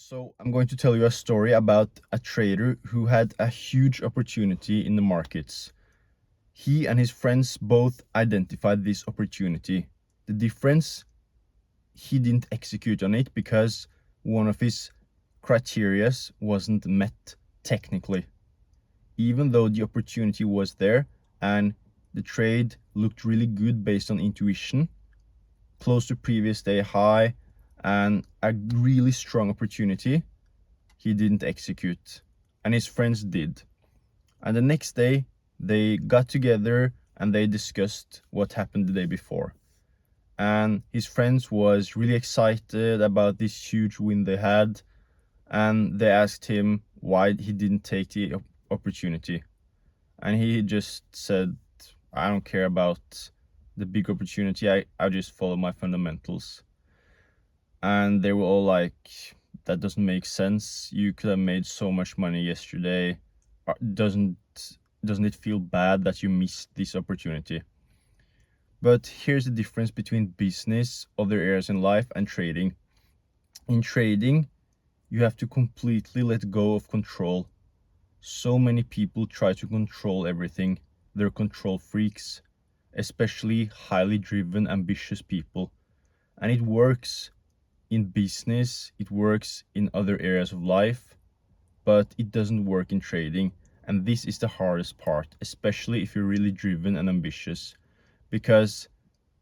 So I'm going to tell you a story about a trader who had a huge opportunity in the markets. He and his friends both identified this opportunity. The difference, he didn't execute on it because one of his criteria wasn't met technically. Even though the opportunity was there and the trade looked really good based on intuition, close to previous day high, and a really strong opportunity, he didn't execute, and his friends did. And the next day they got together and they discussed what happened the day before. And his friends was really excited about this huge win they had, and they asked him why he didn't take the opportunity. And he just said, I don't care about the big opportunity, I just follow my fundamentals. And they were all like, that doesn't make sense, you could have made so much money yesterday. Doesn't it feel bad that you missed this opportunity? But here's the difference between business, other areas in life, and trading. In trading, you have to completely let go of control. So many people try to control everything. They're control freaks, especially highly driven, ambitious people. And it works in business, it works in other areas of life, but it doesn't work in trading. And this is the hardest part, especially if you're really driven and ambitious, because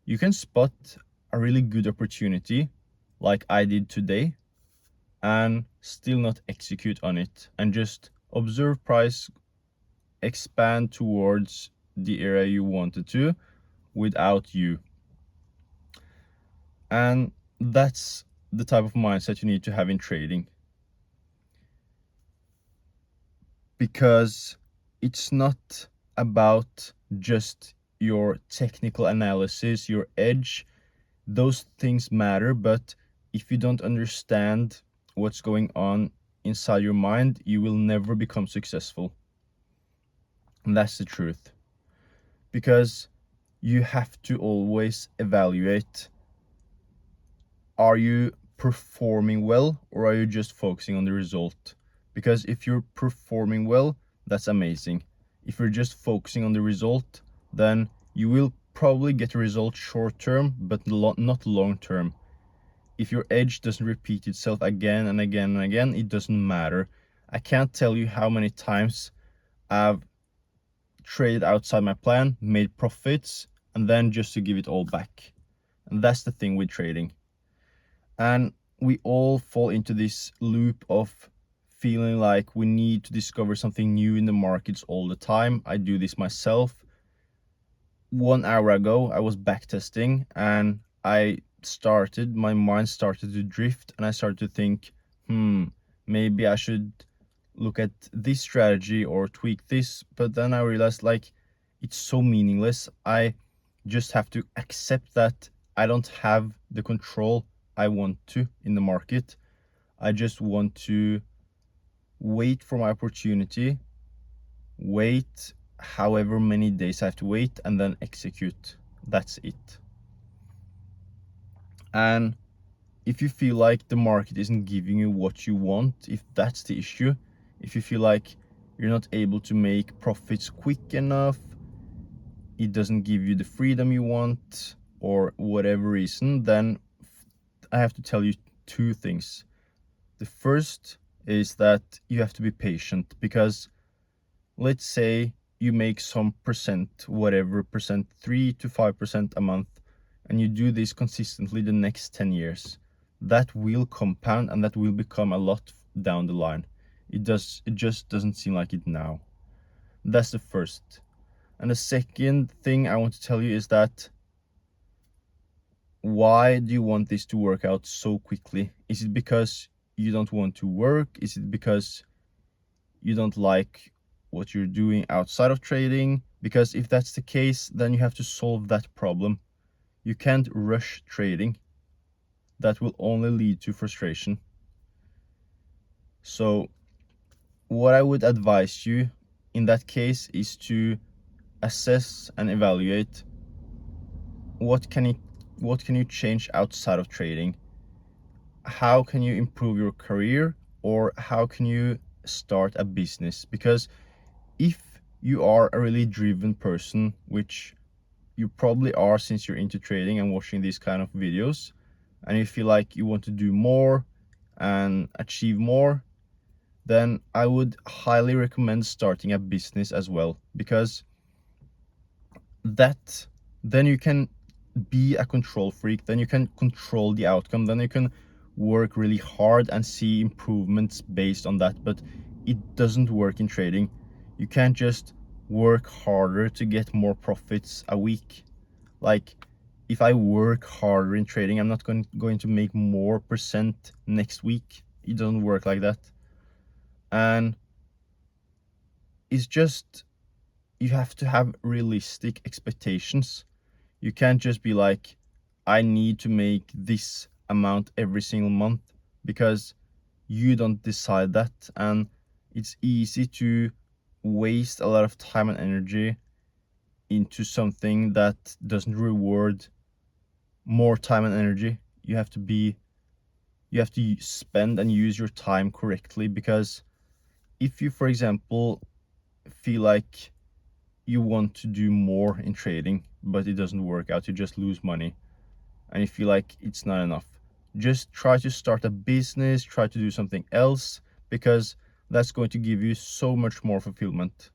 you can spot a really good opportunity like I did today and still not execute on it and just observe price expand towards the area you wanted to without you. And that's the type of mindset you need to have in trading, because it's not about just your technical analysis, your edge. Those things matter, but if you don't understand what's going on inside your mind, you will never become successful. And that's the truth. Because you have to always evaluate, are you performing well or are you just focusing on the result? Because if you're performing well, that's amazing. If you're just focusing on the result, then you will probably get a result short term, but not long term. If your edge doesn't repeat itself again and again and again, it doesn't matter. I can't tell you how many times I've traded outside my plan, made profits, and then just to give it all back. And that's the thing with trading. And we all fall into this loop of feeling like we need to discover something new in the markets all the time. I do this myself. 1 hour ago, I was backtesting and my mind started to drift and I started to think, maybe I should look at this strategy or tweak this. But then I realized, like, it's so meaningless. I just have to accept that I don't have the control I want to in the market. I just want to wait for my opportunity, wait however many days I have to wait, and then execute. That's it. And if you feel like the market isn't giving you what you want, if that's the issue, if you feel like you're not able to make profits quick enough, it doesn't give you the freedom you want, or whatever reason, then I have to tell you two things. The first is that you have to be patient, because let's say you make some percent, whatever percent, 3 to 5% a month, and you do this consistently the next 10 years. That will compound and that will become a lot down the line. It just doesn't seem like it now. That's the first. And the second thing I want to tell you is that, why do you want this to work out so quickly? Is it because you don't want to work? Is it because you don't like what you're doing outside of trading? Because if that's the case, then you have to solve that problem. You can't rush trading. That will only lead to frustration. So what I would advise you in that case is to assess and evaluate, what can you change outside of trading? how can you improve your career, or how can you start a business? Because if you are a really driven person, which you probably are since you're into trading and watching these kind of videos, and you feel like you want to do more and achieve more, then I would highly recommend starting a business as well, because that then you can be a control freak, then you can control the outcome, then you can work really hard and see improvements based on that. But it doesn't work in trading. You can't just work harder to get more profits a week. Like, if I work harder in trading, I'm not going to make more percent next week. It doesn't work like that. And it's just, you have to have realistic expectations. You can't just be like, I need to make this amount every single month, because you don't decide that. And it's easy to waste a lot of time and energy into something that doesn't reward more time and energy. You have to spend and use your time correctly, because if you, for example, feel like you want to do more in trading but it doesn't work out, you just lose money and you feel like it's not enough, just try to start a business, try to do something else, because that's going to give you so much more fulfillment.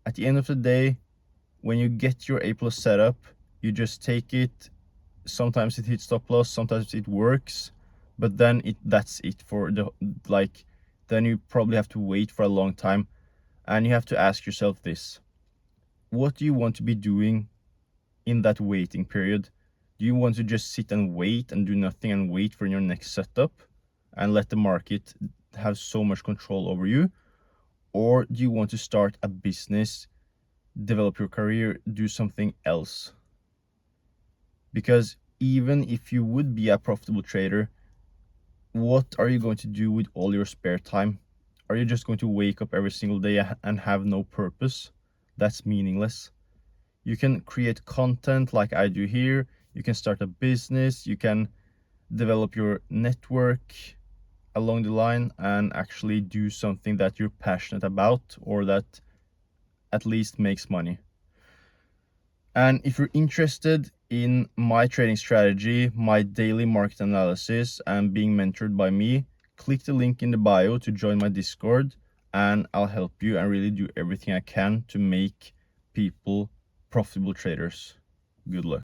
At the end of the day, when you get your A plus setup, you just take it. Sometimes it hits stop loss, sometimes it works, but then that's it for the, like, then you probably have to wait for a long time. And you have to ask yourself this: what do you want to be doing in that waiting period? Do you want to just sit and wait and do nothing and wait for your next setup and let the market have so much control over you? Or do you want to start a business, develop your career, do something else? Because even if you would be a profitable trader, what are you going to do with all your spare time? Are you just going to wake up every single day and have no purpose? That's meaningless. You can create content like I do here. You can start a business. You can develop your network along the line and actually do something that you're passionate about, or that at least makes money. And if you're interested in my trading strategy, my daily market analysis, and being mentored by me, click the link in the bio to join my Discord, and I'll help you and really do everything I can to make people profitable traders. Good luck.